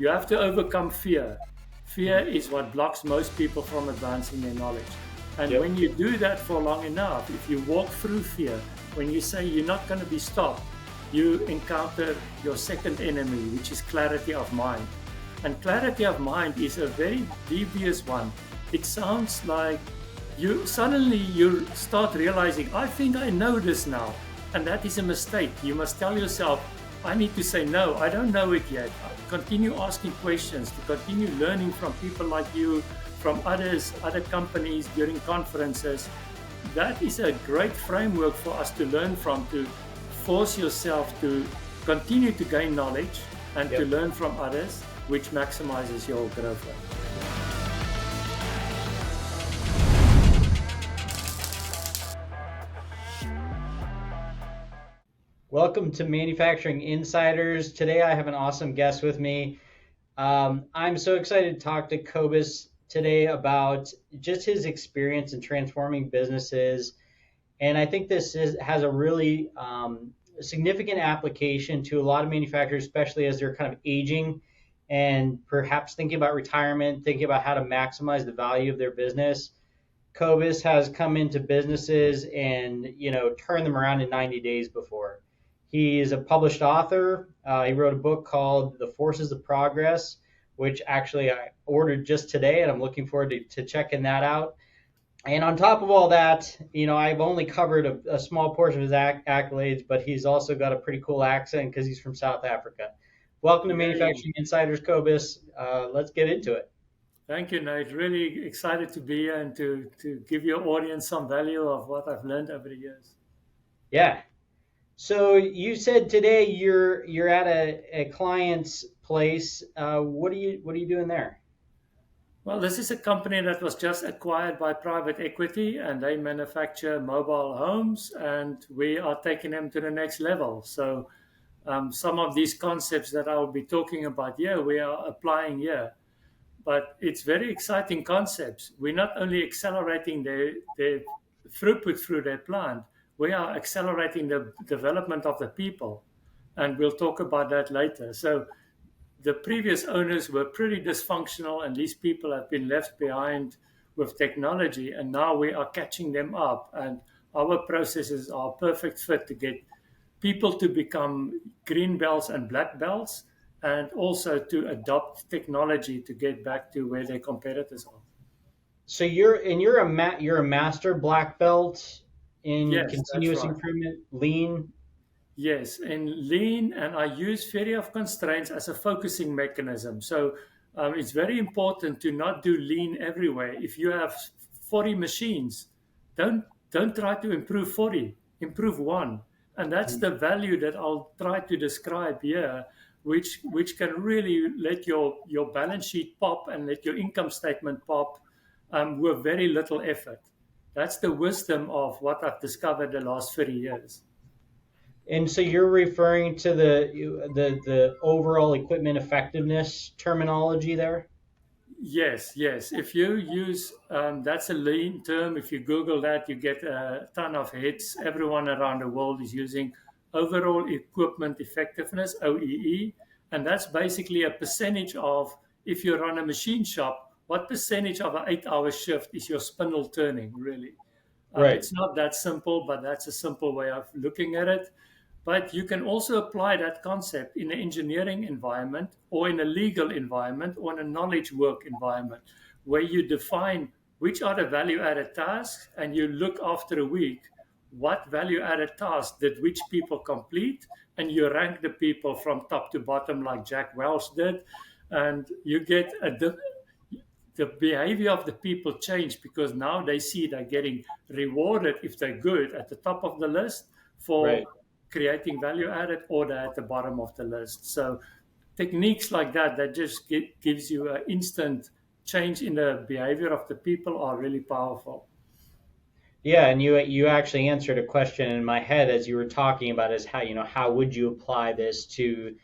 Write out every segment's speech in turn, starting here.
You have to overcome fear. Fear is what blocks most people from advancing their knowledge. And Yep. when you do that for long enough, if you walk through fear, when you say you're not going to be stopped, you encounter your second enemy, which is clarity of mind. And clarity of mind is a very devious one. It sounds like you start realizing, I think I know this now. And that is a mistake. You must tell yourself, I need to say no, I don't know it yet. Continue asking questions, to continue learning from people like you, from others, other companies during conferences. That is a great framework for us to learn from, to force yourself to continue to gain knowledge and to Yep. learn from others, which maximizes your growth rate. Welcome to Manufacturing Insiders. Today I have an awesome guest with me. I'm so excited to talk to Cobus today about just his experience in transforming businesses. And I think has a really significant application to a lot of manufacturers, especially as they're kind of aging and perhaps thinking about retirement, thinking about how to maximize the value of their business. Cobus has come into businesses and turned them around in 90 days before. He is a published author. He wrote a book called The Forces of Progress, which actually I ordered just today, and I'm looking forward to checking that out. And on top of all that, I've only covered a small portion of his accolades, but he's also got a pretty cool accent because he's from South Africa. Welcome to Yay. Manufacturing Insiders, Cobus. Let's get into it. Thank you, Nate. Really excited to be here and to give your audience some value of what I've learned over the years. Yeah. So you said today you're at a client's place. What are you doing there? Well, this is a company that was just acquired by private equity, and they manufacture mobile homes, and we are taking them to the next level. So, some of these concepts that I'll be talking about here, we are applying here. But it's very exciting concepts. We're not only accelerating their throughput through their plant, we are accelerating the development of the people. And we'll talk about that later. So, the previous owners were pretty dysfunctional, and these people have been left behind with technology, and now we are catching them up, and our processes are a perfect fit to get people to become green belts and black belts, and also to adopt technology to get back to where their competitors are. So you're a master black belt in Yes, that's continuous right. improvement, lean. Yes, in lean, and I use theory of constraints as a focusing mechanism. So it's very important to not do lean everywhere. If you have 40 machines, don't don't try to improve 40, improve one. And that's the value that I'll try to describe here, which can really let your balance sheet pop and let your income statement pop with very little effort. That's the wisdom of what I've discovered the last 30 years. And so you're referring to the overall equipment effectiveness terminology there. Yes, yes. If you use that's a lean term. If you Google that, you get a ton of hits. Everyone around the world is using overall equipment effectiveness (OEE), and that's basically a percentage of, if you run a machine shop, what percentage of an 8-hour shift is your spindle turning really. Right. It's not that simple, but that's a simple way of looking at it. But you can also apply that concept in an engineering environment or in a legal environment or in a knowledge work environment where you define which are the value added tasks and you look after a week what value added tasks did which people complete, and you rank the people from top to bottom like Jack Welch did, and you get the behavior of the people change because now they see they're getting rewarded if they're good at the top of the list Right. for creating value added, or they're at the bottom of the list. So techniques like that just gives you an instant change in the behavior of the people are really powerful. Yeah, and you actually answered a question in my head as you were talking about is how would you apply this to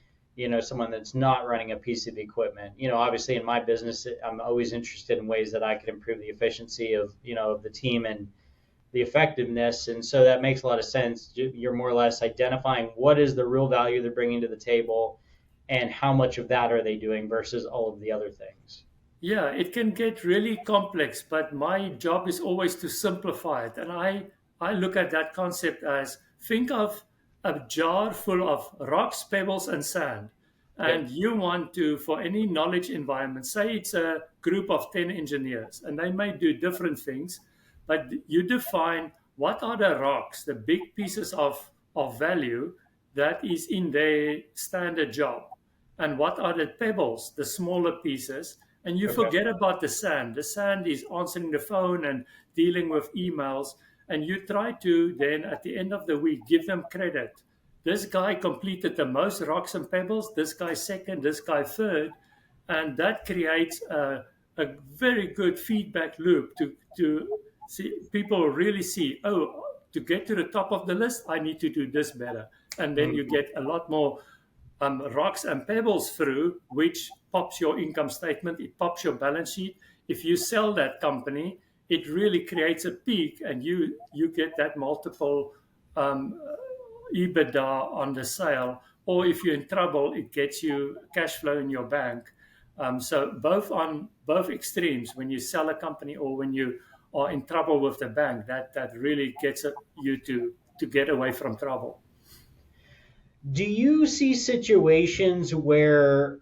someone that's not running a piece of equipment. Obviously in my business I'm always interested in ways that I could improve the efficiency of the team and the effectiveness, and so that makes a lot of sense. You're more or less identifying what is the real value they're bringing to the table, and how much of that are they doing versus all of the other things? Yeah, it can get really complex, but my job is always to simplify it. And I look at that concept as think of a jar full of rocks, pebbles, and sand. Yep. And you want to, for any knowledge environment, say it's a group of 10 engineers, and they may do different things, but you define what are the rocks, the big pieces of value that is in their standard job, and what are the pebbles, the smaller pieces, and you Okay. forget about the sand. The sand is answering the phone and dealing with emails. And you try to then, at the end of the week, give them credit. This guy completed the most rocks and pebbles, this guy second, this guy third. And that creates a very good feedback loop to see people really see, oh, to get to the top of the list, I need to do this better. And then you Mhm. get a lot more rocks and pebbles through, which pops your income statement, it pops your balance sheet. If you sell that company, it really creates a peak, and you get that multiple um, EBITDA on the sale. Or if you're in trouble, it gets you cash flow in your bank. So both on both extremes, when you sell a company or when you are in trouble with the bank, that really gets you to get away from trouble. Do you see situations where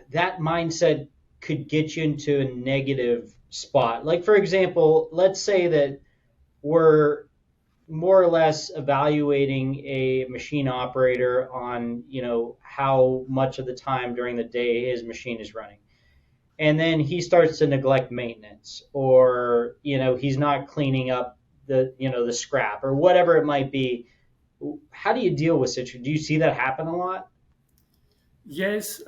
that mindset could get you into a negative spot? Like, for example, let's say that we're more or less evaluating a machine operator on, how much of the time during the day his machine is running. And then he starts to neglect maintenance, or, he's not cleaning up the scrap or whatever it might be. How do you deal with such? Do you see that happen a lot? Yes,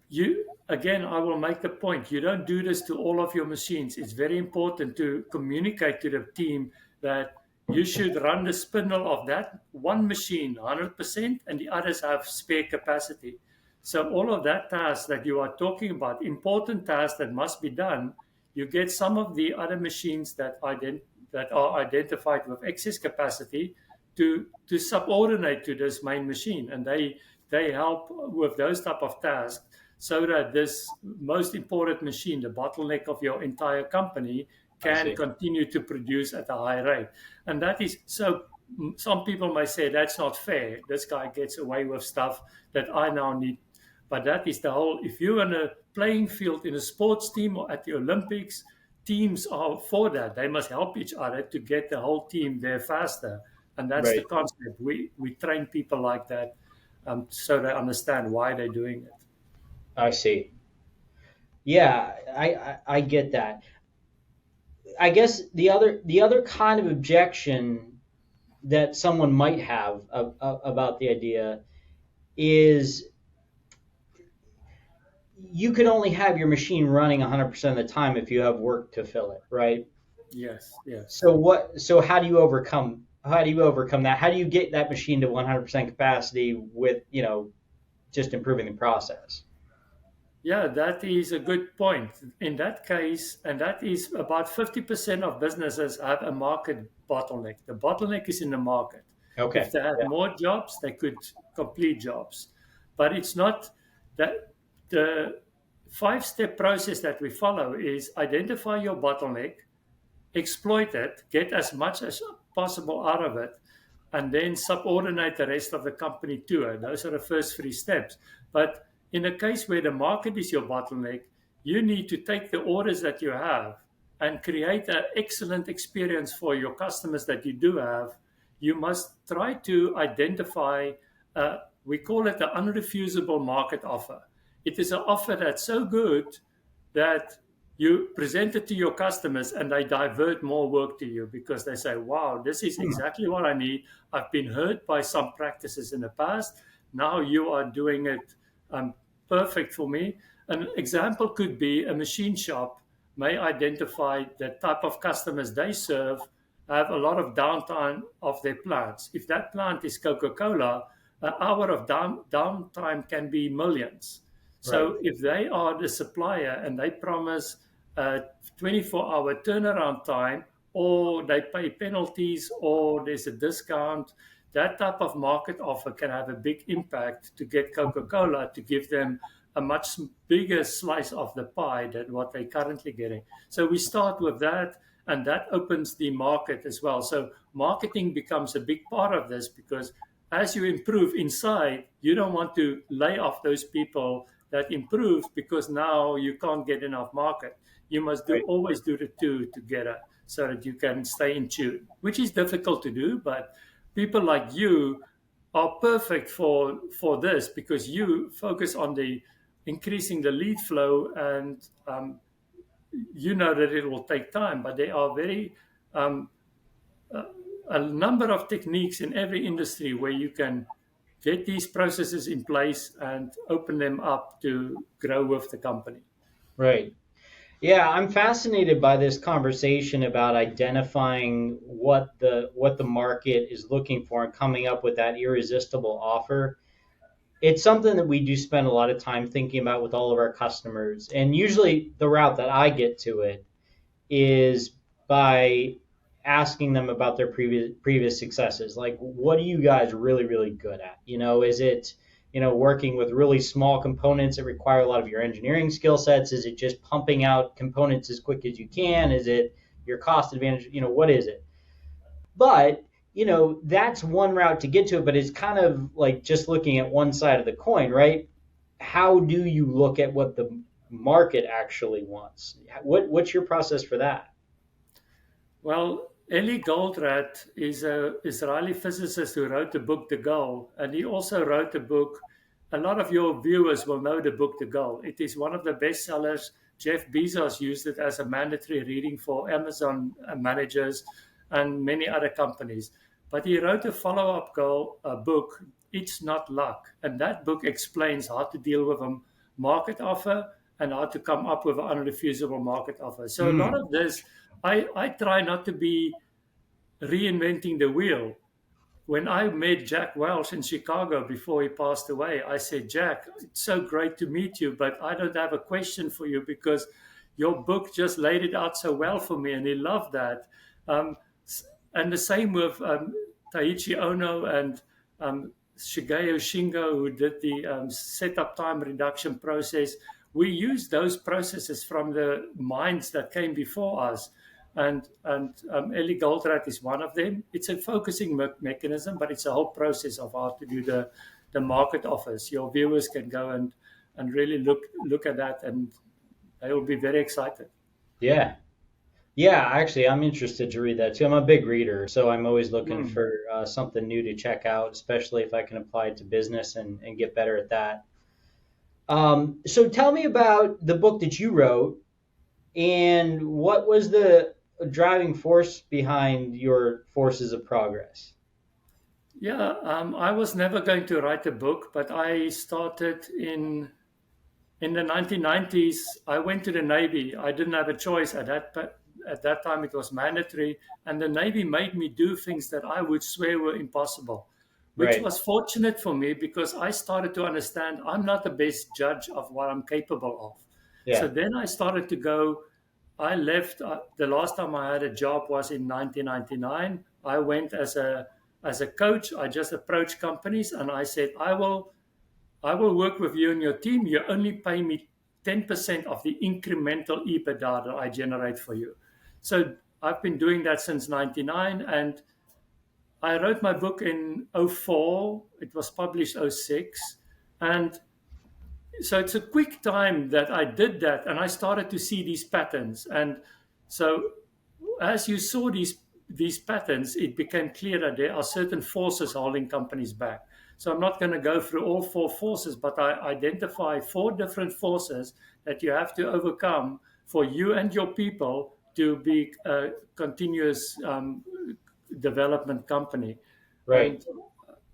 you again. I will make the point. You don't do this to all of your machines. It's very important to communicate to the team that you should run the spindle of that one machine 100%, and the others have spare capacity. So all of that tasks that you are talking about, important tasks that must be done, you get some of the other machines that are identified with excess capacity to subordinate to this main machine, and they help with those type of tasks so that this most important machine, the bottleneck of your entire company, I can see. continue to produce at a high rate. And that is so. Some people may say that's not fair. This guy gets away with stuff that I now need. But that is the whole. If you're on a playing field in a sports team or at the Olympics, teams are for that. They must help each other to get the whole team there faster. And that's the Right. concept. We train people like that, so they understand why they're doing it. I see. Yeah, I get that. I guess the other kind of objection that someone might have about the idea is you can only have your machine running 100% of the time if you have work to fill it, right? Yes, yes. So how do you overcome that? How do you get that machine to 100% capacity with, just improving the process? Yeah, that is a good point. In that case, and that is about 50% of businesses have a market bottleneck. The bottleneck is in the market. If Okay. they had Yeah. more jobs, they could complete jobs. But it's not that the 5-step process that we follow is identify your bottleneck, exploit it, get as much as possible out of it, and then subordinate the rest of the company to it. Those are the first 3 steps. But in a case where the market is your bottleneck, you need to take the orders that you have and create an excellent experience for your customers that you do have. You must try to identify, we call it the unrefusable market offer. It is an offer that's so good that you present it to your customers and they divert more work to you because they say, wow, this is Hmm. exactly what I need. I've been hurt by some practices in the past. Now you are doing it perfect for me. An example could be a machine shop may identify the type of customers they serve have a lot of downtime of their plants. If that plant is Coca-Cola, an hour of downtime can be millions. Right. So if they are the supplier and they promise a 24-hour turnaround time, or they pay penalties, or there's a discount, that type of market offer can have a big impact to get Coca-Cola to give them a much bigger slice of the pie than what they're currently getting. So we start with that, and that opens the market as well. So marketing becomes a big part of this, because as you improve inside, you don't want to lay off those people that improve, because now you can't get enough market. You must Right. always do the two together so that you can stay in tune, which is difficult to do. But people like you are perfect for this, because you focus on the increasing the lead flow, and you know that it will take time, but there are very um, a number of techniques in every industry where you can get these processes in place and open them up to grow with the company. Right. Yeah, I'm fascinated by this conversation about identifying what the market is looking for and coming up with that irresistible offer. It's something that we do spend a lot of time thinking about with all of our customers. And usually the route that I get to it is by asking them about their previous successes. Like, what are you guys really good at? Is it working with really small components that require a lot of your engineering skill sets? Is it just pumping out components as quick as you can? Is it your cost advantage? What is it? But that's one route to get to it. But it's kind of like just looking at one side of the coin, right? How do you look at what the market actually wants? What's your process for that? Well, Eli Goldratt is an Israeli physicist who wrote the book The Goal, and he also wrote the book. A lot of your viewers will know the book The Goal. It is one of the best sellers. Jeff Bezos used it as a mandatory reading for Amazon managers and many other companies. But he wrote a follow-up book, It's Not Luck, and that book explains how to deal with a market offer and how to come up with an unrefusable market offer. So a lot Mm, of this, I try not to be reinventing the wheel. When I met Jack Welch in Chicago before he passed away, I said, Jack, it's so great to meet you, but I don't have a question for you, because your book just laid it out so well for me. And he loved that. Um, and the same with Taiichi Ono and Shigeo Shingo, who did the setup time reduction process. We used those processes from the minds that came before us. And Ellie Goldratt is one of them. It's a focusing mechanism, but it's a whole process of how to do the market offers. Your viewers can go and really look at that, and they will be very excited. yeah. Yeah, actually, I'm interested to read that too. I'm a big reader, so I'm always looking Mm. for something new to check out, especially if I can apply it to business and get better at that. So tell me about the book that you wrote and what was the driving force behind your forces of progress? Yeah, I was never going to write a book, but I started in the 1990s. I went to the Navy. I didn't have a choice at that time. It was mandatory, and the Navy made me do things that I would swear were impossible, which Right. was fortunate for me, because I started to understand I'm not the best judge of what I'm capable of. So Yeah. then I started to go. I left. The last time I had a job was in 1999. I went as a coach. I just approached companies and I said, I will work with you and your team. You only pay me 10% of the incremental EBITDA that I generate for you. So I've been doing that since 99, and I wrote my book in '04. It was published '06, and so it's a quick time that I did that, and I started to see these patterns. And so as you saw these patterns, it became clear that there are certain forces holding companies back. So I'm not going to go through all four forces, but I identify four different forces that you have to overcome for you and your people to be a continuous development company. Right. And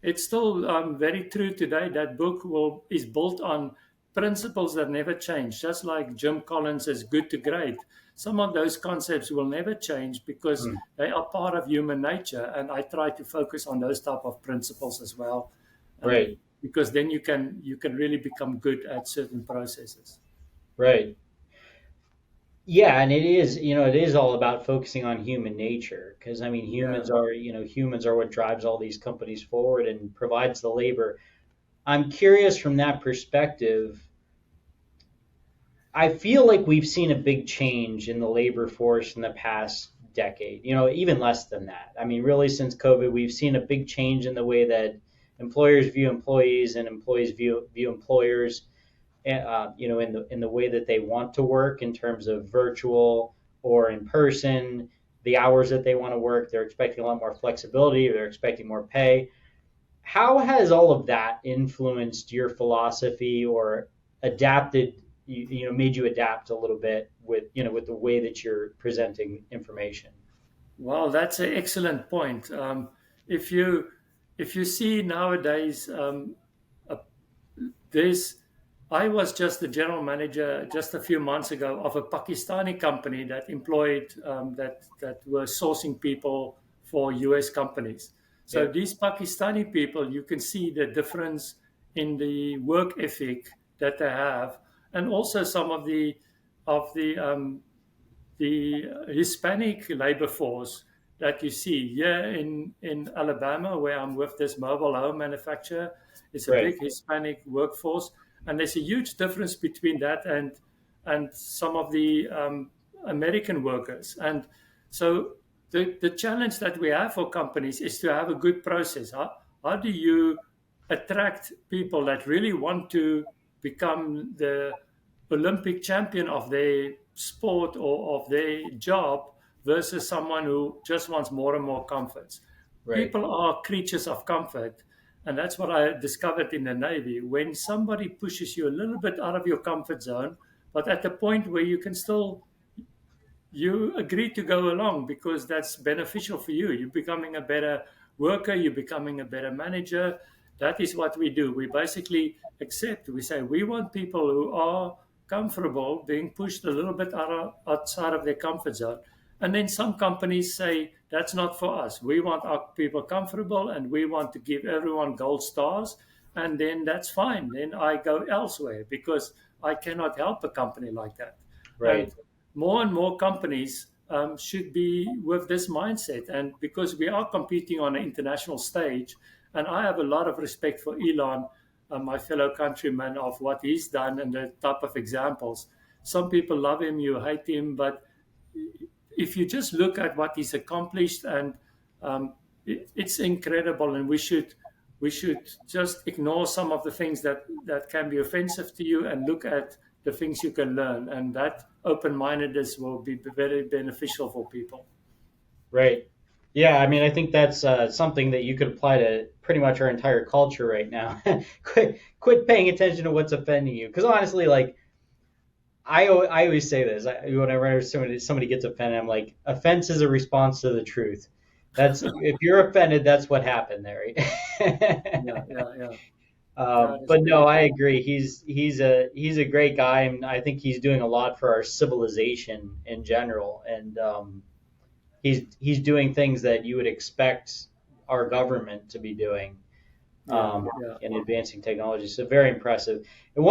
it's still very true today. That book is built on principles that never change, just like Jim Collins is good to great. Some of those concepts will never change because Mm, they are part of human nature, and I try to focus on those type of principles as well, right. because then you can really become good at certain processes. Right. Yeah, and it is all about focusing on human nature because I mean, Yeah. humans are what drives all these companies forward and provides the labor. I'm curious from that perspective. I feel like we've seen a big change in the labor force in the past decade, even less than that. I mean, really, since COVID, we've seen a big change in the way that employers view employees and employees view employers, in the way that they want to work in terms of virtual or in person, the hours that they want to work. They're expecting a lot more flexibility, they're expecting more pay. How has all of that influenced your philosophy or adapted made you adapt a little bit with with the way that you're presenting information? Well, that's an excellent point. If you if you see nowadays, uh, there's I was just the general manager just a few months ago of a Pakistani company that employed that were sourcing people for U.S. companies. So Yeah. these Pakistani people, you can see the difference in the work ethic that they have, and also some of the Hispanic labor force that you see here in Alabama, where I'm with this mobile home manufacturer. It's a Right. big Hispanic workforce, and there's a huge difference between that and some of the American workers. And so the challenge that we have for companies is to have a good process. How do you attract people that really want to become the Olympic champion of their sport or of their job versus someone who just wants more and more comforts? Right. People are creatures of comfort. And that's what I discovered in the Navy. When somebody pushes you a little bit out of your comfort zone, but at the point where you can still you agree to go along because that's beneficial for you. You're becoming a better worker, you're becoming a better manager. That is what we do. We basically accept, we say we want people who are comfortable being pushed a little bit outside of their comfort zone. And then some companies say, that's not for us. We want our people comfortable and we want to give everyone gold stars. And then that's fine. Then I go elsewhere because I cannot help a company like that. Right. And more and more companies should be with this mindset. And because we are competing on an international stage, and I have a lot of respect for Elon, my fellow countryman, of what he's done and the type of examples. Some people love him, you hate him, but if you just look at what he's accomplished, and it's incredible, and we should just ignore some of the things that can be offensive to you and look at the things you can learn, and that open-mindedness will be very beneficial for people. Right. Yeah, I mean, I think that's something that you could apply to pretty much our entire culture right now. Quit paying attention to what's offending you, because honestly, like I always say this whenever somebody gets offended, I'm like, offense is a response to the truth. That's if you're offended, that's what happened there. Yeah, yeah, yeah. That is But no, correct. I agree. He's a great guy, and I think he's doing a lot for our civilization in general. And he's doing things that you would expect our government to be doing Yeah, yeah. in advancing technology. So very impressive. And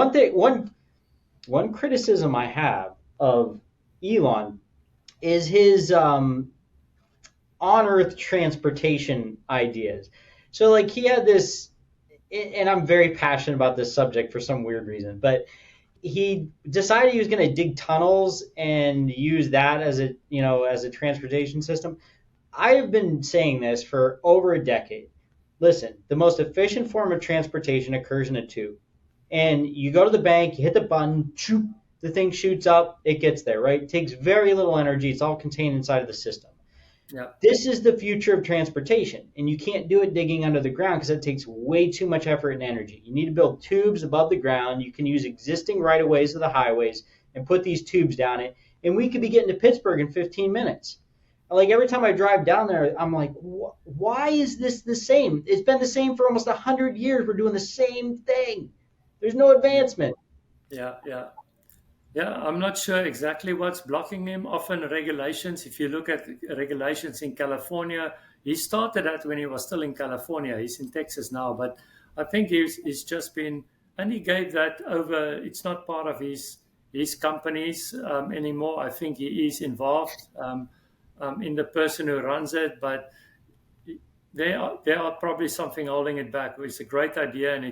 one criticism I have of Elon is his on Earth transportation ideas. So like he had this, and I'm very passionate about this subject for some weird reason, but he decided he was going to dig tunnels and use that as a transportation system. I have been saying this for over a decade. Listen, the most efficient form of transportation occurs in a tube. And you go to the bank, you hit the button, shoop, the thing shoots up, it gets there, right? It takes very little energy. It's all contained inside of the system. Yeah. This is the future of transportation, and you can't do it digging under the ground because it takes way too much effort and energy. You need to build tubes above the ground. You can use existing right of ways of the highways and put these tubes down it, and we could be getting to Pittsburgh in 15 minutes. Like every time I drive down there, I'm like, why is this the same? It's been the same for almost 100 years. We're doing the same thing. There's no advancement. Yeah, yeah. Yeah, I'm not sure exactly what's blocking him. Often regulations, if you look at regulations in California, he started that when he was still in California. He's in Texas now, but I think he's just been, and he gave that over. It's not part of his companies anymore. I think he is involved in the person who runs it, but there are probably something holding it back. It's a great idea, and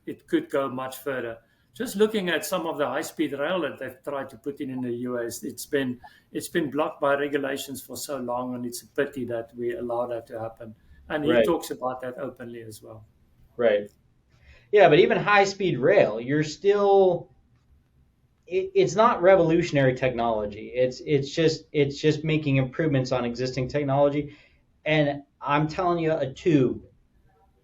it could go much further. Just looking at some of the high-speed rail that they've tried to put in the US, it's been blocked by regulations for so long, and it's a pity that we allow that to happen. And he Right. talks about that openly as well. Right. Yeah, but even high speed rail, you're still it's not revolutionary technology. It's just making improvements on existing technology. And I'm telling you, a tube.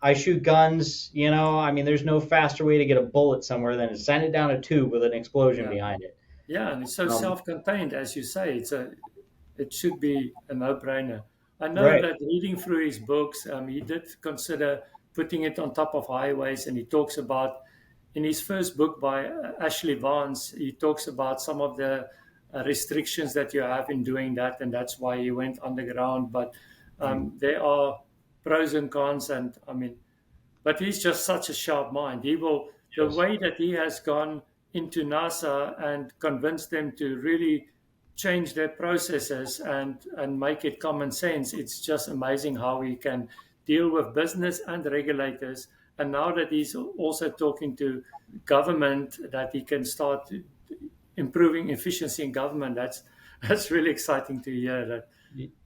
I shoot guns, I mean, there's no faster way to get a bullet somewhere than to send it down a tube with an explosion Yeah, behind it. yeah, and it's so Um, self-contained, as you say. It should be a no-brainer. I know right. that reading through his books, he did consider putting it on top of highways, and he talks about in his first book by Ashley Vance, he talks about some of the restrictions that you have in doing that, and that's why he went underground. But Mm. there are pros and cons, and I mean, but he's just such a sharp mind. The Yes. way that he has gone into NASA and convinced them to really change their processes and make it common sense. It's just amazing how he can deal with business and regulators. And now that he's also talking to government, that he can start improving efficiency in government. That's really exciting to hear that,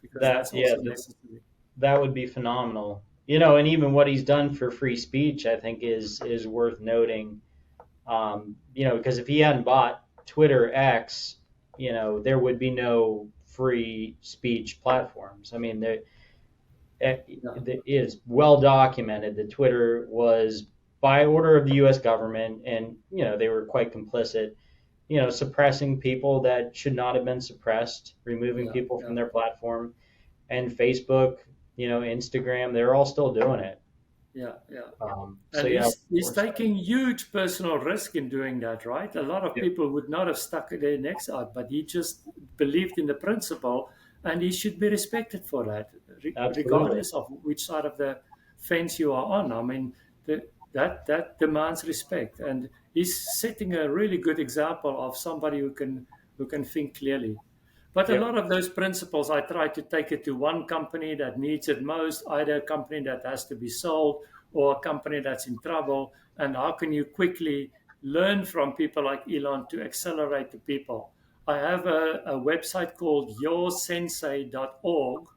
because That that's yeah, also necessary. that would be phenomenal. And even what he's done for free speech, I think is worth noting. Because if he hadn't bought Twitter X, there would be no free speech platforms. I mean, Yeah, it is well documented that Twitter was by order of the U.S. government, and they were quite complicit. Suppressing people that should not have been suppressed, removing yeah, people yeah. from their platform, and Facebook, Instagram, they're all still doing it. Yeah, yeah. So And yeah, of he's course. taking huge personal risk in doing that, right? A lot of Yeah, people would not have stuck their necks out, but he just believed in the principle, and he should be respected for that, absolutely. regardless of which side of the fence you are on. I mean, that demands respect, and he's setting a really good example of somebody who can think clearly. But a Yep. lot of those principles, I try to take it to one company that needs it most, either a company that has to be sold or a company that's in trouble. And how can you quickly learn from people like Elon to accelerate the people? I have a website called yoursensei.org.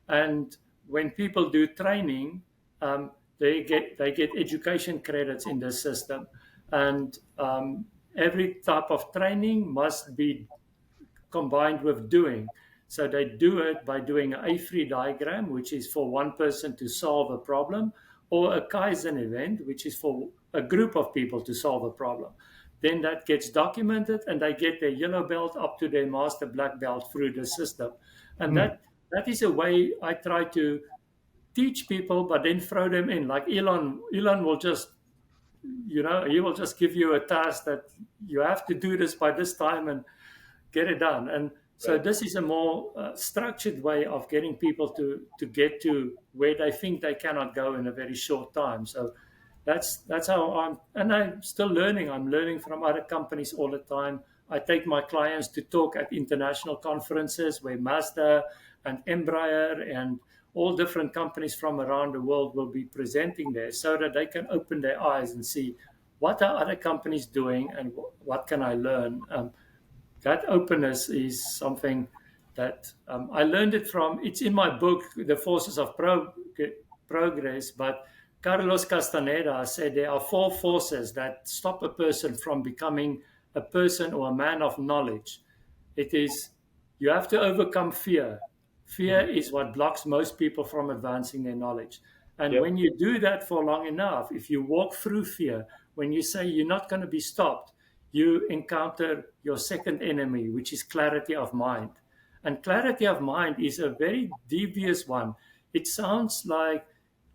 And when people do training, they get education credits in the system. And every type of training must be combined with doing. So they do it by doing an A3 diagram, which is for one person to solve a problem, or a Kaizen event, which is for a group of people to solve a problem. Then that gets documented, and they get their yellow belt up to their master black belt through the system. And Hmm. that is a way I try to teach people, but then throw them in. Like Elon will just, he will just give you a task that you have to do this by this time, and get it done. And so Right. this is a more structured way of getting people to get to where they think they cannot go in a very short time. So that's how I'm still learning. I'm learning from other companies all the time. I take my clients to talk at international conferences where Mazda and Embraer and all different companies from around the world will be presenting there, so that they can open their eyes and see what are other companies doing, and what can I learn. That openness is something that I learned it from. It's in my book, The Forces of Progress. But Carlos Castaneda said there are four forces that stop a person from becoming a person or a man of knowledge. It is, you have to overcome fear. Fear Hmm. is what blocks most people from advancing their knowledge. And Yep. when you do that for long enough, if you walk through fear, when you say you're not going to be stopped, you encounter your second enemy, which is clarity of mind. And clarity of mind is a very devious one. It sounds like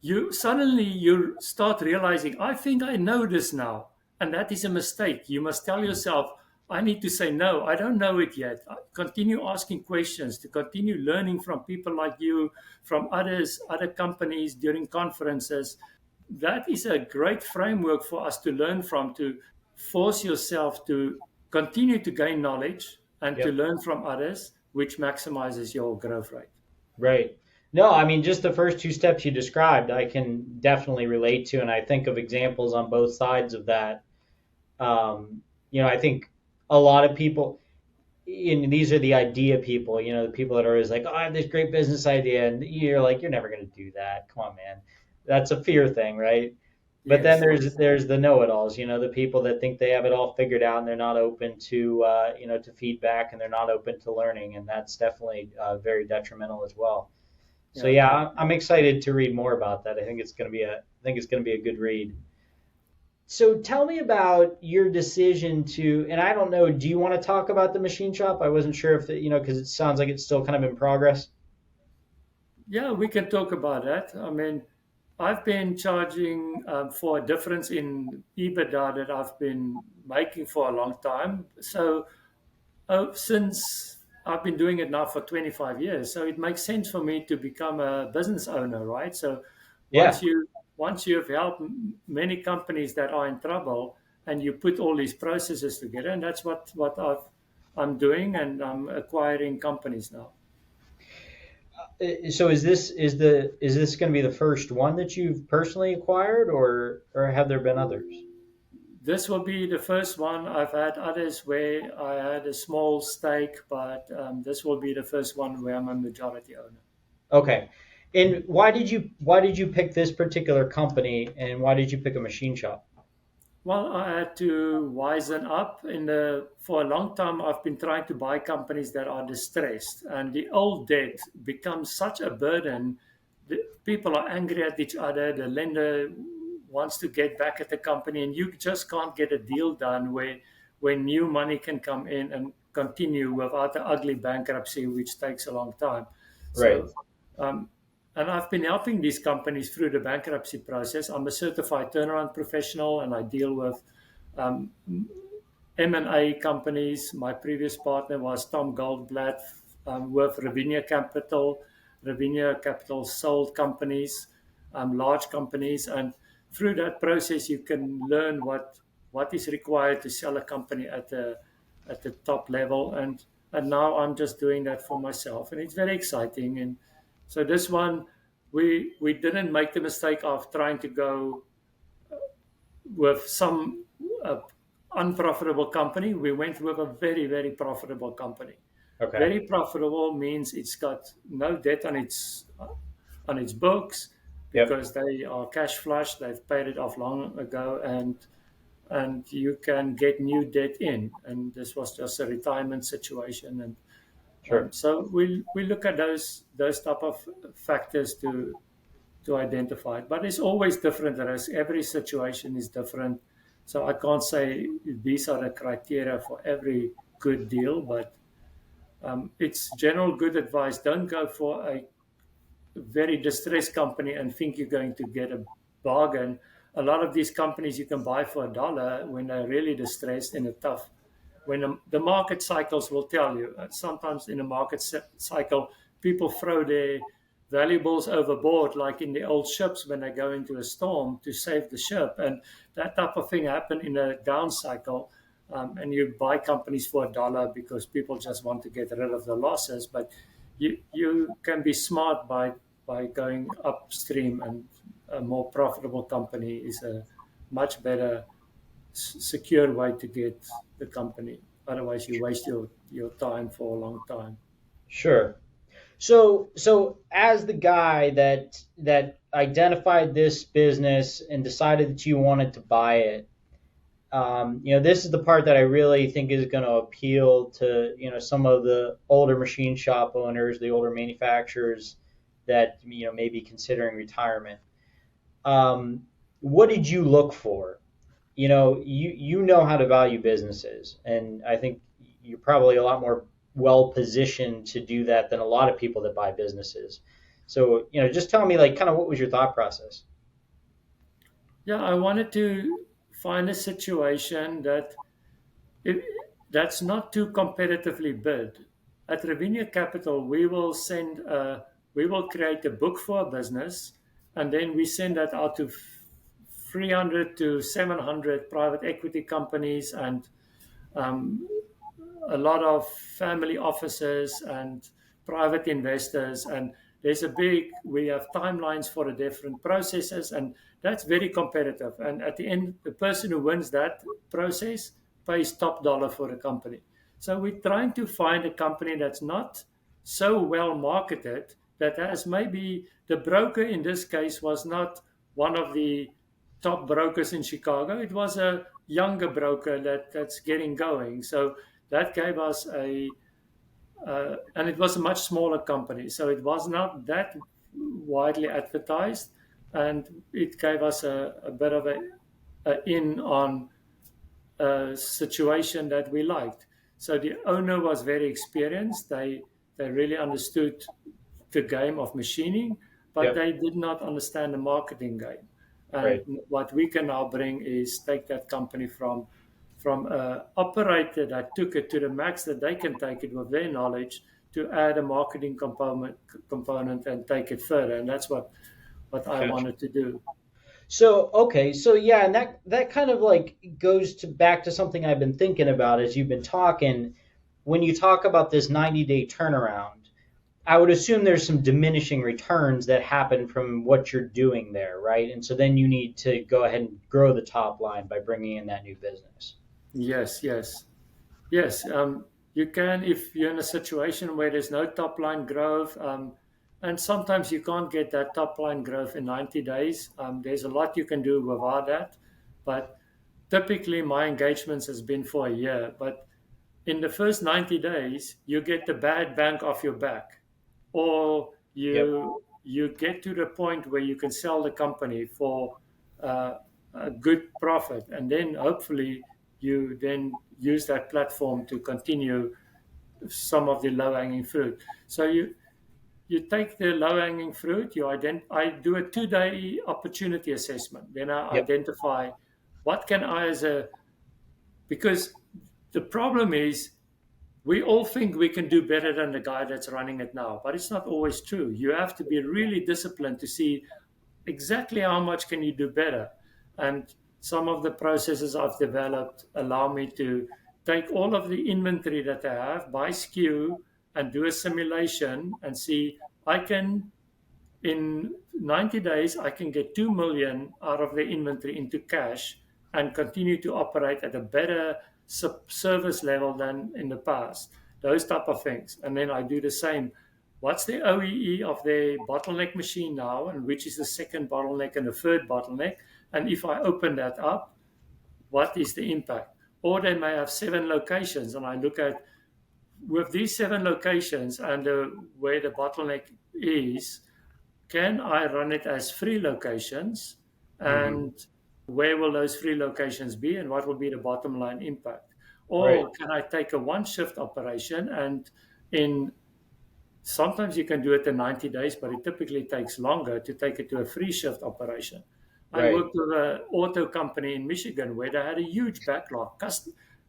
you start realizing, I think I know this now. And that is a mistake. You must tell yourself, I need to say, no, I don't know it yet. Continue asking questions, to continue learning from people like you, from others, other companies during conferences. That is a great framework for us to learn from, to force yourself to continue to gain knowledge and to Yep. learn from others, which maximizes your growth rate. Right. No, I mean, just the first two steps you described, I can definitely relate to, and I think of examples on both sides of that. I think a lot of people, and these are the idea people, the people that are always like, oh, I have this great business idea. And you're like, you're never going to do that. Come on, man. That's a fear thing, right? But then Yes, yes. there's the know-it-alls, the people that think they have it all figured out and they're not open to, to feedback and they're not open to learning. And that's definitely very detrimental as well. So Yeah. yeah, I'm excited to read more about that. I think it's going to be a good read. So tell me about your decision to, and I don't know, do you want to talk about the machine shop? I wasn't sure if because it sounds like it's still kind of in progress. Yeah, we can talk about that. I mean, I've been charging for a difference in EBITDA that I've been making for a long time. So since I've been doing it now for 25 years, so it makes sense for me to become a business owner, right? So Yeah. once you once you've helped many companies that are in trouble, and you put all these processes together, and that's I'm doing, and I'm acquiring companies now. So is this going to be the first one that you've personally acquired, or have there been others? This will be the first one. I've had others where I had a small stake, but this will be the first one where I'm a majority owner. Okay. And why did you pick this particular company, and why did you pick a machine shop? Well, I had to wisen up. For a long time, I've been trying to buy companies that are distressed, and the old debt becomes such a burden. People are angry at each other. The lender wants to get back at the company, and you just can't get a deal done where new money can come in and continue without the ugly bankruptcy, which takes a long time. Right. So, um, and I've been helping these companies through the bankruptcy process. I'm a certified turnaround professional, and I deal with um, M&A companies. My previous partner was Tom Goldblatt with Ravinia Capital. Ravinia Capital sold companies, large companies, and through that process, you can learn what is required to sell a company at the top level. And now I'm just doing that for myself, and it's very exciting. And so this one, we didn't make the mistake of trying to go with some uh, unprofitable company. We went with a very, very profitable company. Okay. Very profitable means it's got no debt on its books Yep. because they are cash flush. They've paid it off long ago, and you can get new debt in. And this was just a retirement situation, and Sure. so we look at those type of factors to identify it. But it's always different risk. Every situation is different. So I can't say these are the criteria for every good deal, but it's general good advice. Don't go for a very distressed company and think you're going to get a bargain. A lot of these companies you can buy for $1 when they're really distressed in a tough. When the market cycles will tell you. Sometimes in a market cycle, people throw their valuables overboard, like in the old ships when they go into a storm to save the ship, and that type of thing happen in a down cycle. And you buy companies for $1 because people just want to get rid of the losses, but you can be smart by going upstream, and a more profitable company is a much better secure way to get the company. Otherwise, you waste your time for a long time. Sure. So as the guy that identified this business and decided that you wanted to buy it, this is the part that I really think is going to appeal to some of the older machine shop owners, the older manufacturers that may be considering retirement. What did you look for? You know how to value businesses, and I think you're probably a lot more well positioned to do that than a lot of people that buy businesses. So just tell me, like, kind of what was your thought process? Yeah, I wanted to find a situation it, that's not too competitively bid. At Ravinia Capital, we will create a book for a business, and then we send that out to 300 to 700 private equity companies and um, a lot of family offices and private investors, and we have timelines for the different processes, and that's very competitive, and at the end the person who wins that process pays top dollar for the company. So we're trying to find a company that's not so well marketed, that has maybe the broker in this case was not one of the top brokers in Chicago. It was a younger broker that's getting going. So that gave us and it was a much smaller company. So it was not that widely advertised. And it gave us a bit of a in on a situation that we liked. So the owner was very experienced. They really understood the game of machining, but Yep. they did not understand the marketing game. Right. And what we can now bring is take that company from an operator that took it to the max that they can take it with their knowledge, to add a marketing component and take it further. And that's what I Gotcha. wanted to do. So okay, so yeah, and that kind of like goes to back to something I've been thinking about as you've been talking. When you talk about this 90-day turnaround, I would assume there's some diminishing returns that happen from what you're doing there, right? And so then you need to go ahead and grow the top line by bringing in that new business. Yes, yes. Yes, you can if you're in a situation where there's no top line growth, and sometimes you can't get that top line growth in 90 days. There's a lot you can do without that, but typically my engagements has been for a year. But in the first 90 days, you get the bad bank off your back, or Yep. you get to the point where you can sell the company for uh, a good profit, and then hopefully you then use that platform to continue some of the low hanging fruit. So you take the low hanging fruit. I do a 2-day opportunity assessment. Then I Yep. identify what can I as a because the problem is we all think we can do better than the guy that's running it now, but it's not always true. You have to be really disciplined to see exactly how much can you do better. And some of the processes I've developed allow me to take all of the inventory that I have by SKU and do a simulation and see I can in 90 days I can get 2 million out of the inventory into cash and continue to operate at a better service level than in the past, those type of things. And then I do the same. What's the OEE of the bottleneck machine now, and which is the second bottleneck and the third bottleneck? And if I open that up, what is the impact? Or they may have 7 locations, and I look at with these 7 locations and where the bottleneck is, can I run it as 3 locations? Hmm. And where will those 3 locations be, and what will be the bottom line impact? Right. Or can I take a one shift operation, and in sometimes you can do it in 90 days, but it typically takes longer to take it to a 3 shift operation. I Right. worked with an auto company in Michigan where they had a huge backlog.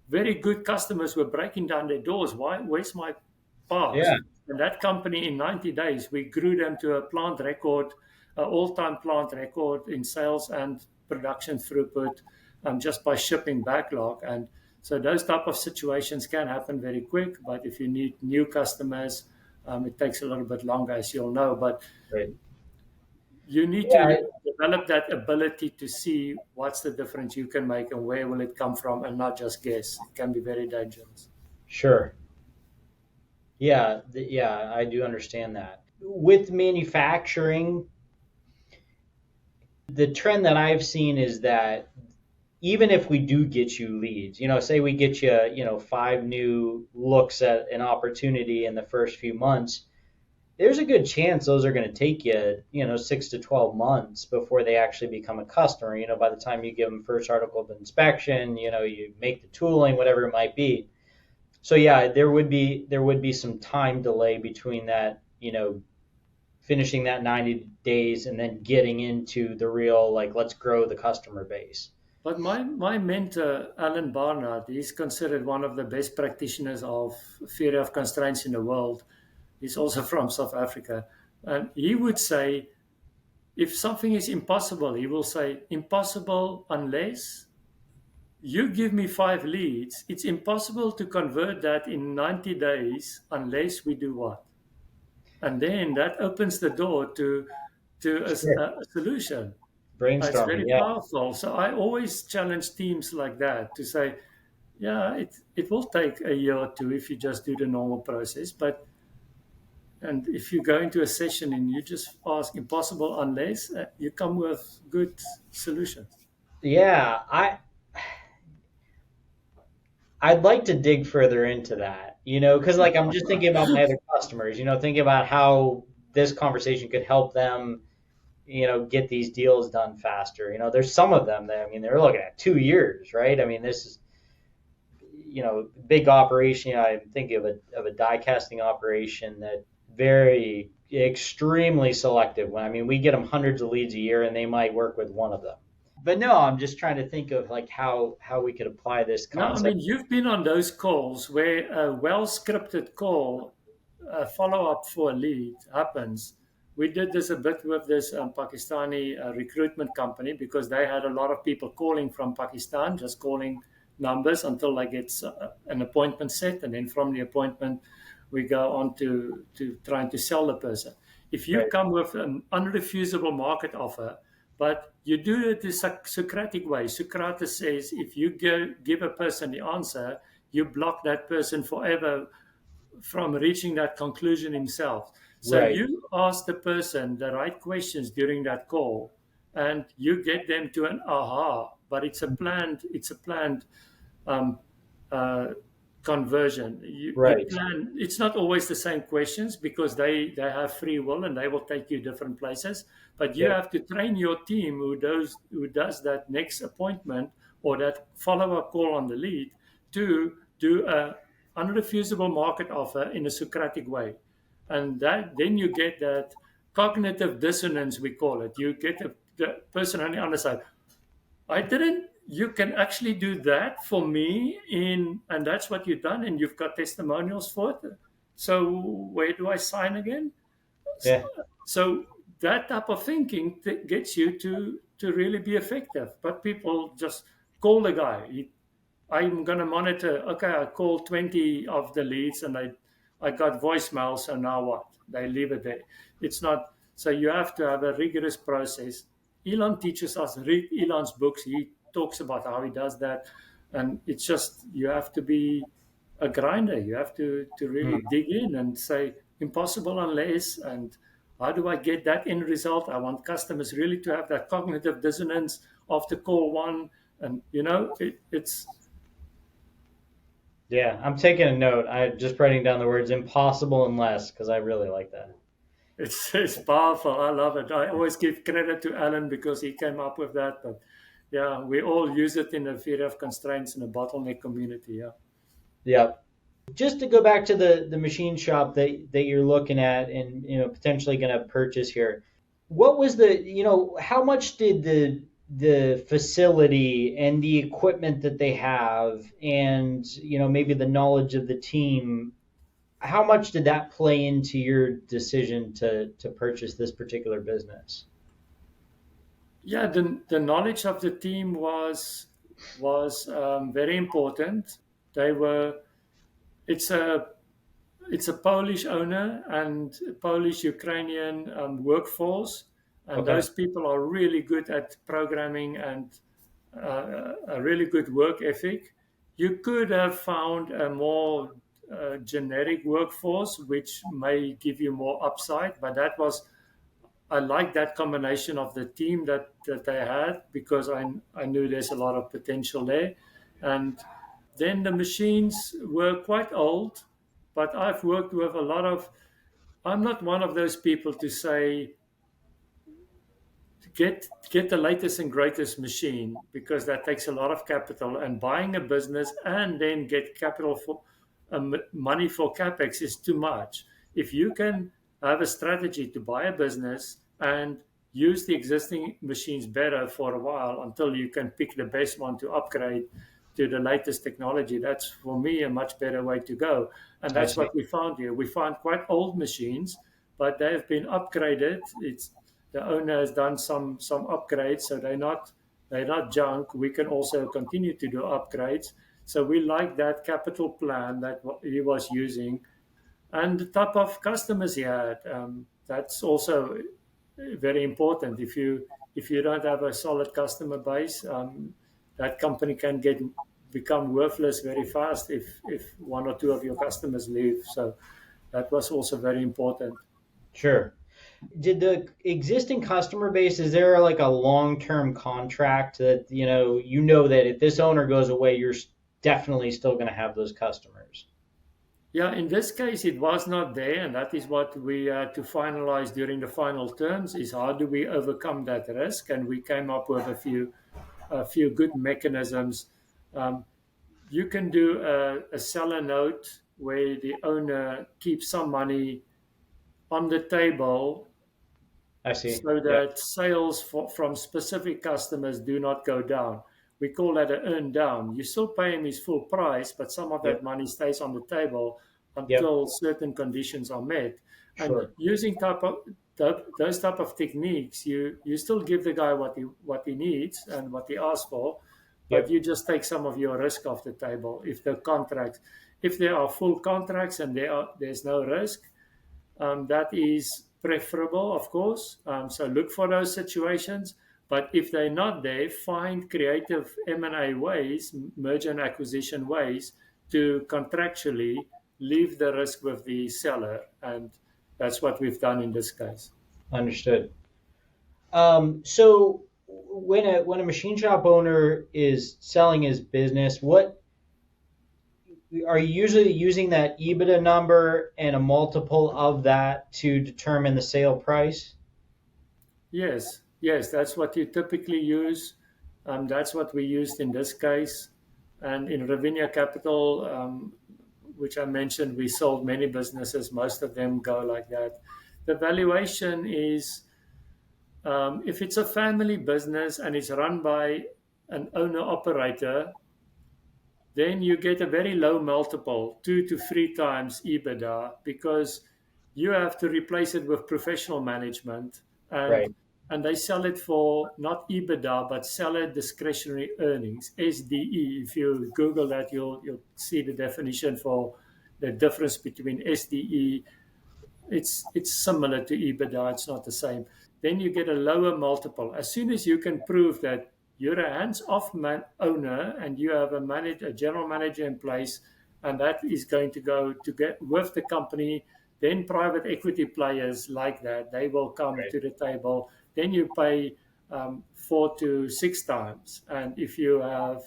Very good customers were breaking down their doors. Why? Where's my parts? Yeah. And that company, in 90 days, we grew them to a plant record, an all-time plant record in sales and production throughput, just by shipping backlog. And so those type of situations can happen very quick. But if you need new customers, it takes a little bit longer, as you'll know. But Right. you need Yeah. to develop that ability to see what's the difference you can make and where will it come from, and not just guess. It can be very dangerous. Sure. Yeah. Yeah. I do understand that. With manufacturing, the trend that I've seen is that even if we do get you leads, say we get you, 5 new looks at an opportunity in the first few months, there's a good chance those are going to take you, 6 to 12 months before they actually become a customer. By the time you give them first article of inspection, you make the tooling, whatever it might be. So yeah, there would be some time delay between that, finishing that 90 days and then getting into the real, like, let's grow the customer base. But my mentor, Alan Barnard, he's considered one of the best practitioners of theory of constraints in the world. He's also from South Africa. And he would say, if something is impossible, he will say, impossible unless, you give me 5 leads, it's impossible to convert that in 90 days unless we do what? And then that opens the door to Sure. a solution. It's Brainstorming. very Yeah. powerful. So I always challenge teams like that to say, yeah, it will take a year or two if you just do the normal process. But and if you go into a session and you just ask impossible unless, you come with good solutions. Yeah. I'd like to dig further into that, because like I'm just thinking about my other customers, thinking about how this conversation could help them, get these deals done faster. There's some of them that, I mean, they're looking at 2 years, right? I mean, this is, big operation. I'm thinking of a die casting operation that very extremely selective. When I mean, we get them hundreds of leads a year, and they might work with one of them. But no, I'm just trying to think of like how we could apply this No, I concept. mean, you've been on those calls where a well scripted call, a follow up for a lead happens. We did this a bit with this Pakistani recruitment company because they had a lot of people calling from Pakistan, just calling numbers until they get an appointment set. And then from the appointment, we go on to trying to sell the person. If you Right. come with an unrefusable market offer, but you do it the Socratic way. Socrates says if you give a person the answer, you block that person forever from reaching that conclusion himself. So Right. you ask the person the right questions during that call, and you get them to an aha. But it's a planned um, uh, conversion. You Right. plan. It's not always the same questions because they have free will and they will take you different places. But you Yep. have to train your team who does that next appointment or that follow up call on the lead to do a unrefusable market offer in a Socratic way, and that then you get that cognitive dissonance we call it. You get the person on the other side. I didn't. You can actually do that for me and that's what you've done, and you've got testimonials for it. So where do I sign again? Yeah. So that type of thinking gets you to really be effective. But people just call the guy. I'm going to monitor. Okay, I called 20 of the leads and I got voicemail. So now what? They leave it there. It's not. So you have to have a rigorous process. Elon teaches us, read Elon's books. He talks about how he does that. And it's just, you have to be a grinder. You have to Hmm. really dig in and say, impossible unless, and how do I get that end result? I want customers really to have that cognitive dissonance after call one. And, it's, Yeah. I'm taking a note. I just writing down the words impossible and less because I really like that. it's powerful. I love it. I always give credit to Alan because he came up with that. But yeah, we all use it in the fear of constraints in the bottleneck community. Yeah. Yeah. Just to go back to the machine shop that you're looking at and potentially going to purchase here, what was how much did the facility and the equipment that they have and maybe the knowledge of the team, how much did that play into your decision to purchase this particular business? Yeah, the knowledge of the team was very important. They were. It's a Polish owner and Polish Ukrainian workforce, and Okay. those people are really good at programming and a really good work ethic. You could have found a more generic workforce, which may give you more upside, but I like that combination of the team that they had because I knew there's a lot of potential there. And then the machines were quite old, but I've worked with a lot of, I'm not one of those people to say, get the latest and greatest machine because that takes a lot of capital and buying a business and then get capital for money for capex is too much. If you can have a strategy to buy a business and use the existing machines better for a while until you can pick the best one to upgrade to the latest technology, that's for me a much better way to go. And I that's see. what we found here. We found quite old machines, but they have been upgraded. It's the owner has done some upgrades, so they're not they're not junk. We can also continue to do upgrades. So we like that capital plan that he was using, and the type of customers he had. That's also very important. If you don't have a solid customer base, that company can become worthless very fast if one or two of your customers leave. So that was also very important. Sure. Did the existing customer base, is there like a long-term contract that, that if this owner goes away, you're definitely still going to have those customers? Yeah, in this case, it was not there, and that is what we had to finalize during the final terms: is how do we overcome that risk? And we came up with a few good mechanisms. Um, you can do a seller note where the owner keeps some money on the table I see. so Yeah. that sales from specific customers do not go down. We call that an earn down. You still pay him his full price, but some of that Yep. money stays on the table Yep. until certain conditions are met. And Sure. using those type of techniques, you still give the guy what he needs and what he asks for, but Yep. you just take some of your risk off the table. If there are full contracts and there's no risk, that is preferable, of course. So look for those situations. But if they're not there, find creative M&A ways, merger and acquisition ways, to contractually leave the risk with the seller. And that's what we've done in this case. Understood. So when a machine shop owner is selling his business, what are you usually using that EBITDA number and a multiple of that to determine the sale price? Yes, yes, that's what you typically use. That's what we used in this case. And in Ravinia Capital, which I mentioned, we sold many businesses. Most of them go like that. The valuation is, if it's a family business and it's run by an owner operator, then you get a very low multiple, 2 to 3 times EBITDA, because you have to replace it with professional management, and Right. and they sell it for not EBITDA but seller discretionary earnings, SDE. If you Google that, you'll see the definition for the difference between SDE. It's similar to EBITDA. It's not the same. Then you get a lower multiple. As soon as you can prove that you're a hands-off owner and you have a general manager in place, and that is going to go to get with the company, then private equity players like that, they will come Right. to the table. Then you pay 4 to 6 times. And if you have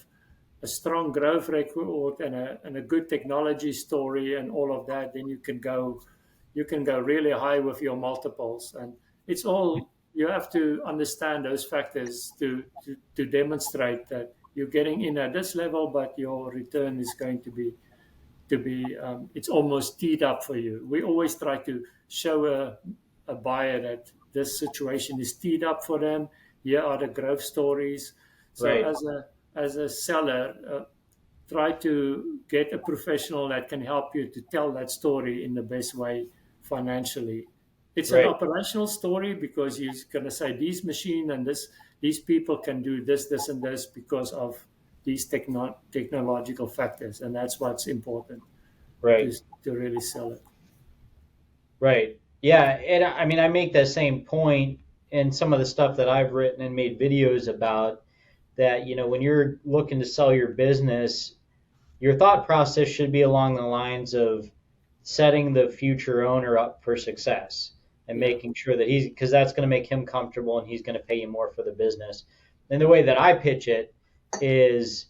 a strong growth record and a good technology story and all of that, then you can go really high with your multiples. And it's all, you have to understand those factors to demonstrate that you're getting in at this level, but your return is going to be it's almost teed up for you. We always try to show a buyer that this situation is teed up for them. Here are the growth stories. So Right. as a seller, try to get a professional that can help you to tell that story in the best way financially. It's an Right. operational story because you're going to say these machine and these people can do this, and this because of these technological factors, and that's what's important to Right. to really sell it. Right. Yeah. And I mean, I make that same point in some of the stuff that I've written and made videos about that, when you're looking to sell your business, your thought process should be along the lines of setting the future owner up for success and Yeah, making sure that because that's going to make him comfortable and he's going to pay you more for the business. And the way that I pitch it is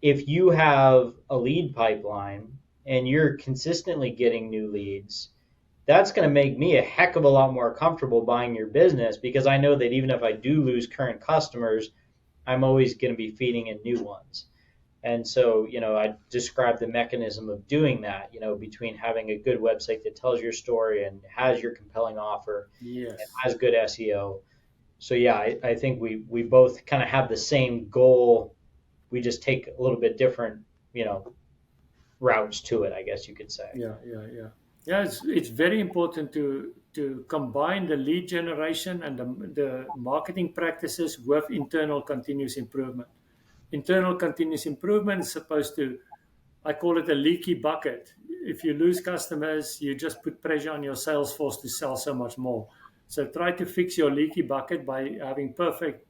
if you have a lead pipeline and you're consistently getting new leads, that's going to make me a heck of a lot more comfortable buying your business because I know that even if I do lose current customers, I'm always going to be feeding in new ones. And so, I describe the mechanism of doing that, between having a good website that tells your story and has your compelling offer and yes, has good SEO. So yeah, I think we both kind of have the same goal. We just take a little bit different, routes to it, I guess you could say. yeah, yeah, yeah. Yeah, it's very important to combine the lead generation and the marketing practices with internal continuous improvement. Internal continuous improvement is supposed to, I call it a leaky bucket. If you lose customers, you just put pressure on your sales force to sell so much more. So try to fix your leaky bucket by having perfect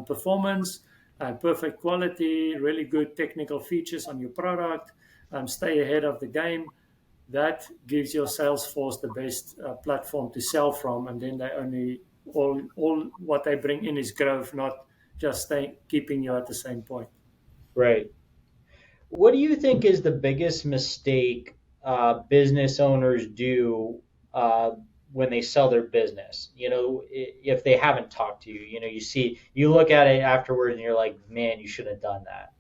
performance and perfect quality, really good technical features on your product, stay ahead of the game. That gives your sales force the best platform to sell from, and then they only all what they bring in is growth, not just keeping you at the same point. Right. What do you think is the biggest mistake business owners do uh, when they sell their business? If they haven't talked to you, you look at it afterwards and you're like, man, you should have done that.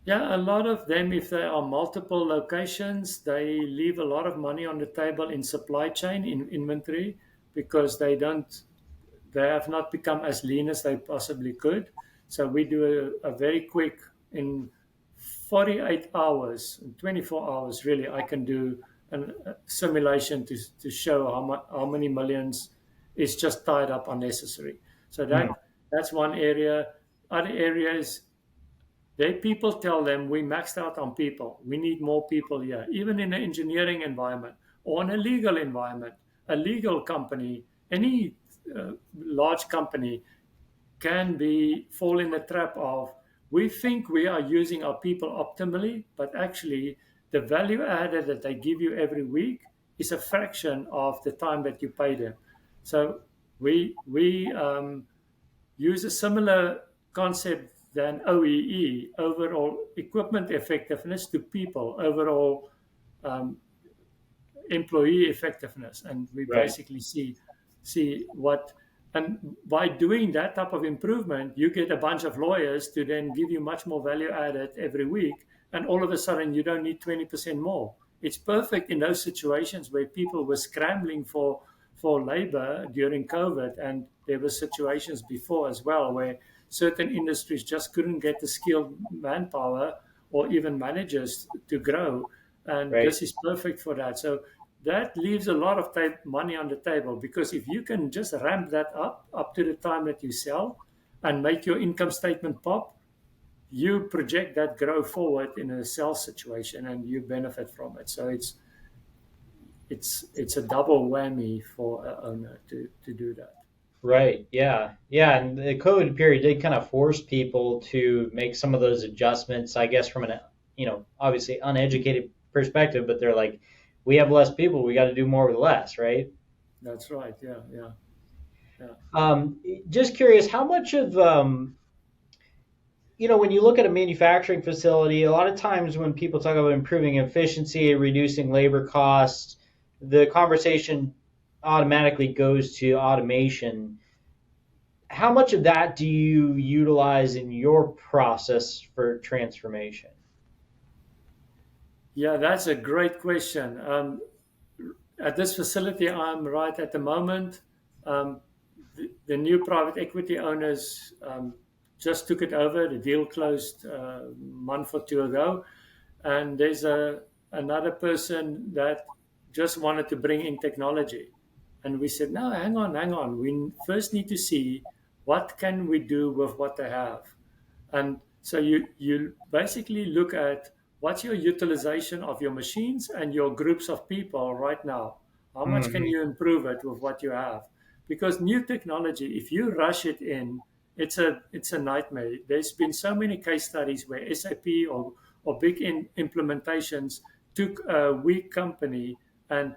Yeah, a lot of them, if they are multiple locations, they leave a lot of money on the table in supply chain, in inventory, because they have not become as lean as they possibly could. So we do a very quick, in 48 hours, 24 hours, really, I can do a simulation to show how many millions is just tied up unnecessary. So Mm, that's one area. Other areas, they people tell them we maxed out on people. We need more people here, even in an engineering environment or in a legal environment. A legal company, any large company, can be fall in the trap of we think we are using our people optimally, but actually the value added that they give you every week is a fraction of the time that you pay them. So we use a similar concept than OEE, overall equipment effectiveness, to people, overall um, employee effectiveness, and we right. basically see what. And by doing that type of improvement, you get a bunch of lawyers to then give you much more value added every week, and all of a sudden you don't need 20% more. It's perfect in those situations where people were scrambling for labor during COVID, and there were situations before as well where certain industries just couldn't get the skilled manpower or even managers to grow, and Right. this is perfect for that. So that leaves a lot of money on the table, because if you can just ramp that up to the time that you sell and make your income statement pop, you project that growth forward in a sales situation and you benefit from it. So it's a double whammy for an owner to do that. Right. Yeah. Yeah. And the COVID period did kind of force people to make some of those adjustments, I guess, from an, obviously uneducated perspective, but they're like, we have less people. We got to do more with less. Right. That's right. Yeah, yeah, yeah. Just curious, how much of, when you look at a manufacturing facility, a lot of times when people talk about improving efficiency, reducing labor costs, the conversation automatically goes to automation. How much of that do you utilize in your process for transformation? Yeah, that's a great question. At this facility I'm right at the moment, um, the new private equity owners just took it over. The deal closed a month or two ago, and there's another person that just wanted to bring in technology, and we said, no, hang on. We first need to see what can we do with what they have. And so you basically look at what's your utilization of your machines and your groups of people right now. How much can Hmm. you improve it with what you have? Because new technology, if you rush it in, it's a nightmare. There's been so many case studies where SAP or big implementations took a weak company, and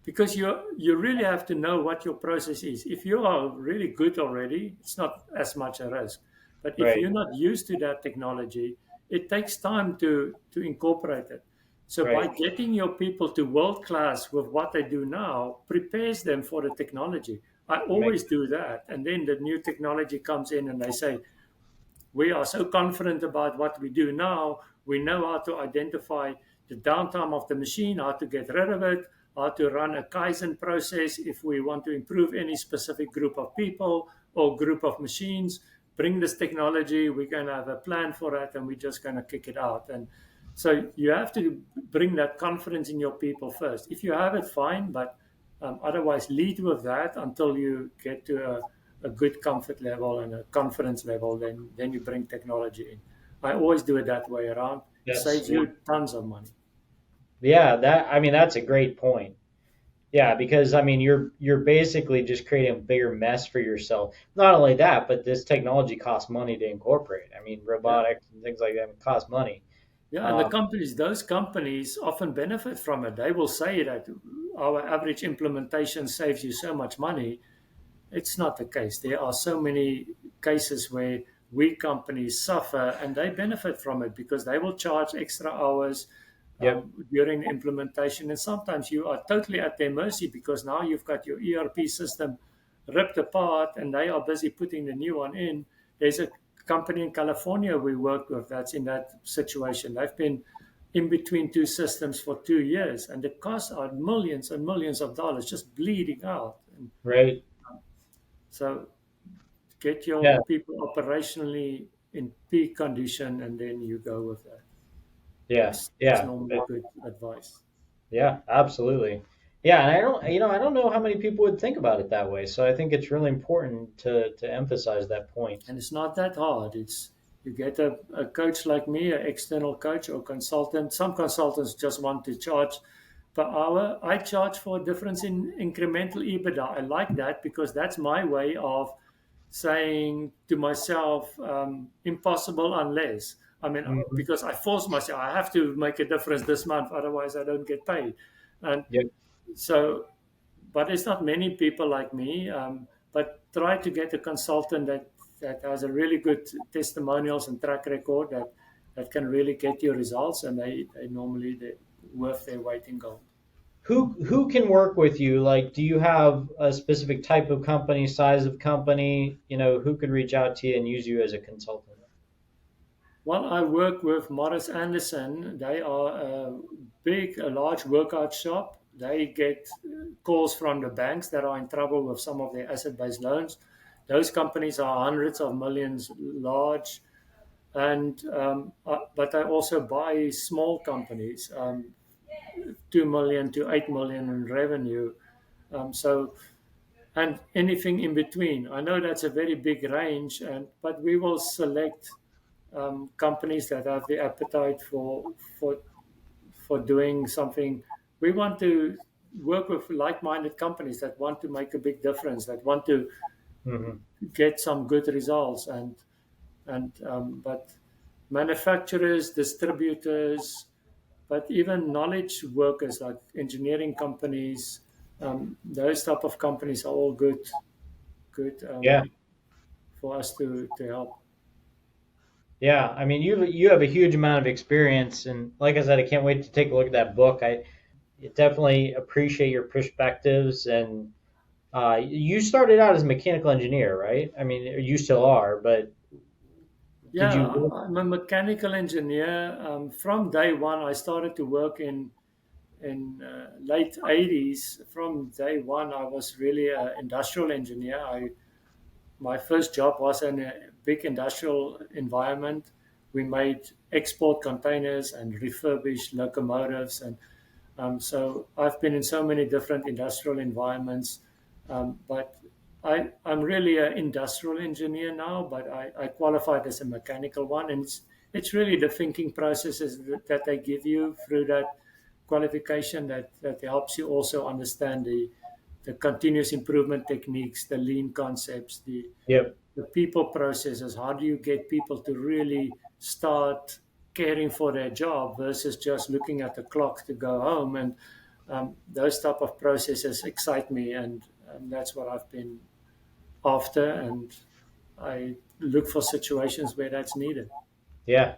because you really have to know what your process is. If you are really good already, it's not as much a risk. But if Right, you're not used to that technology, it takes time to incorporate it. So by right, getting your people to world class with what they do now prepares them for the technology. I make, always do that. And then the new technology comes in and they say, we are so confident about what we do now. We know how to identify the downtime of the machine, how to get rid of it, how to run a Kaizen process if we want to improve any specific group of people or group of machines. Bring this technology, we're going to have a plan for it, and we're just going to kick it out. And so you have to bring that confidence in your people first. If you have it, fine, but Otherwise, lead with that until you get to a good comfort level and a confidence level. Then you bring technology in. I always do it that way around. Yes. Saves you tons of money. Yeah, that's a great point. Yeah, because I mean you're basically just creating a bigger mess for yourself. Not only that, but this technology costs money to incorporate. I mean, Yeah. robotics and things like that cost money. Yeah, and the Um, companies, those companies often benefit from it. They will say that our average implementation saves you so much money. It's not the case. There are so many cases where we companies suffer and they benefit from it because they will charge extra hours yep. during the implementation. And sometimes you are totally at their mercy because now you've got your ERP system ripped apart and they are busy putting the new one in. There's a company in California we work with that's in that situation. They've been in between two systems for 2 years and the costs are millions and millions of dollars just bleeding out. And Right. so get Yeah. your people operationally in peak condition and then you go with that. Yeah. That's Yeah. normally good advice. Yeah, absolutely. Yeah, and I don't know how many people would think about it that way. So I think it's really important to emphasize that point. And it's not that hard. It's you get a coach like me, an external coach or consultant. Some consultants just want to charge per hour. I charge for a difference in incremental EBITDA. I like that because that's my way of saying to myself, impossible unless. I mean, Hmm. because I force myself, I have to make a difference this month, otherwise I don't get paid. And Yep. so, but it's not many people like me. But try to get a consultant that has a really good testimonials and track record that can really get you results, and they normally they worth their weight in gold. Who can work with you? Like, do you have a specific type of company, size of company? Who could reach out to you and use you as a consultant? Well, I work with Morris Anderson. They are a large workout shop. They get calls from the banks that are in trouble with some of their asset-based loans. Those companies are hundreds of millions large, and but I also buy small companies, 2 million to 8 million in revenue. So and anything in between. I know that's a very big range, and but we will select companies that have the appetite for for doing something. We want to work with like-minded companies that want to make a big difference, that want to Hmm. get some good results, and but manufacturers, distributors, but even knowledge workers like engineering companies, those type of companies are all good Yeah, for us to help. yeah. I mean, you have a huge amount of experience, and like I said, I can't wait to take a look at that book. I definitely appreciate your perspectives, and you started out as a mechanical engineer, right? I mean, you still are, but did Yeah, you? I'm a mechanical engineer. From day one, I started to work in late 80s. From day one, I was really an industrial engineer. My first job was in a big industrial environment. We made export containers and refurbished locomotives, and so I've been in so many different industrial environments. But I'm really an industrial engineer now, but I qualified as a mechanical one, and it's really the thinking processes that they give you through that qualification that helps you also understand the continuous improvement techniques, the lean concepts, Yep. the people processes. How do you get people to really start caring for their job versus just looking at the clock to go home? And those type of processes excite me, and that's what I've been after. And I look for situations where that's needed. Yeah.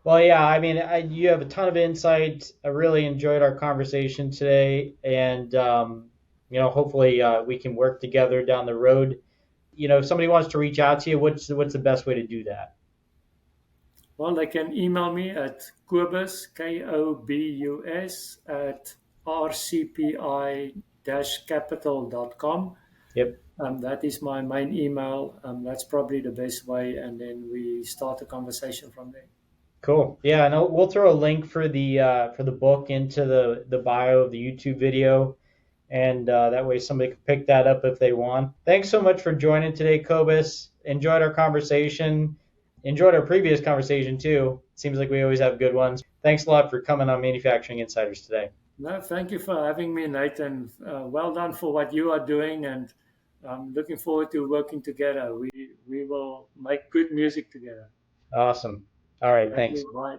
Well, yeah. I mean, you have a ton of insight. I really enjoyed our conversation today, and hopefully we can work together down the road. If somebody wants to reach out to you, what's the best way to do that? Well, they can email me at Kobus, Kobus, at rcpi-capital.com. Yep. That is my main email. That's probably the best way, and then we start a conversation from there. Cool. Yeah, and we'll throw a link for the book into the bio of the YouTube video. and that way somebody can pick that up if they want. Thanks so much for joining today, Cobus. Enjoyed our conversation. Enjoyed our previous conversation too. Seems like we always have good ones. Thanks a lot for coming on Manufacturing Insiders today. No, thank you for having me, Nathan. Well done for what you are doing, and I'm looking forward to working together. We will make good music together. Awesome. All right, Thank thanks. you. Bye.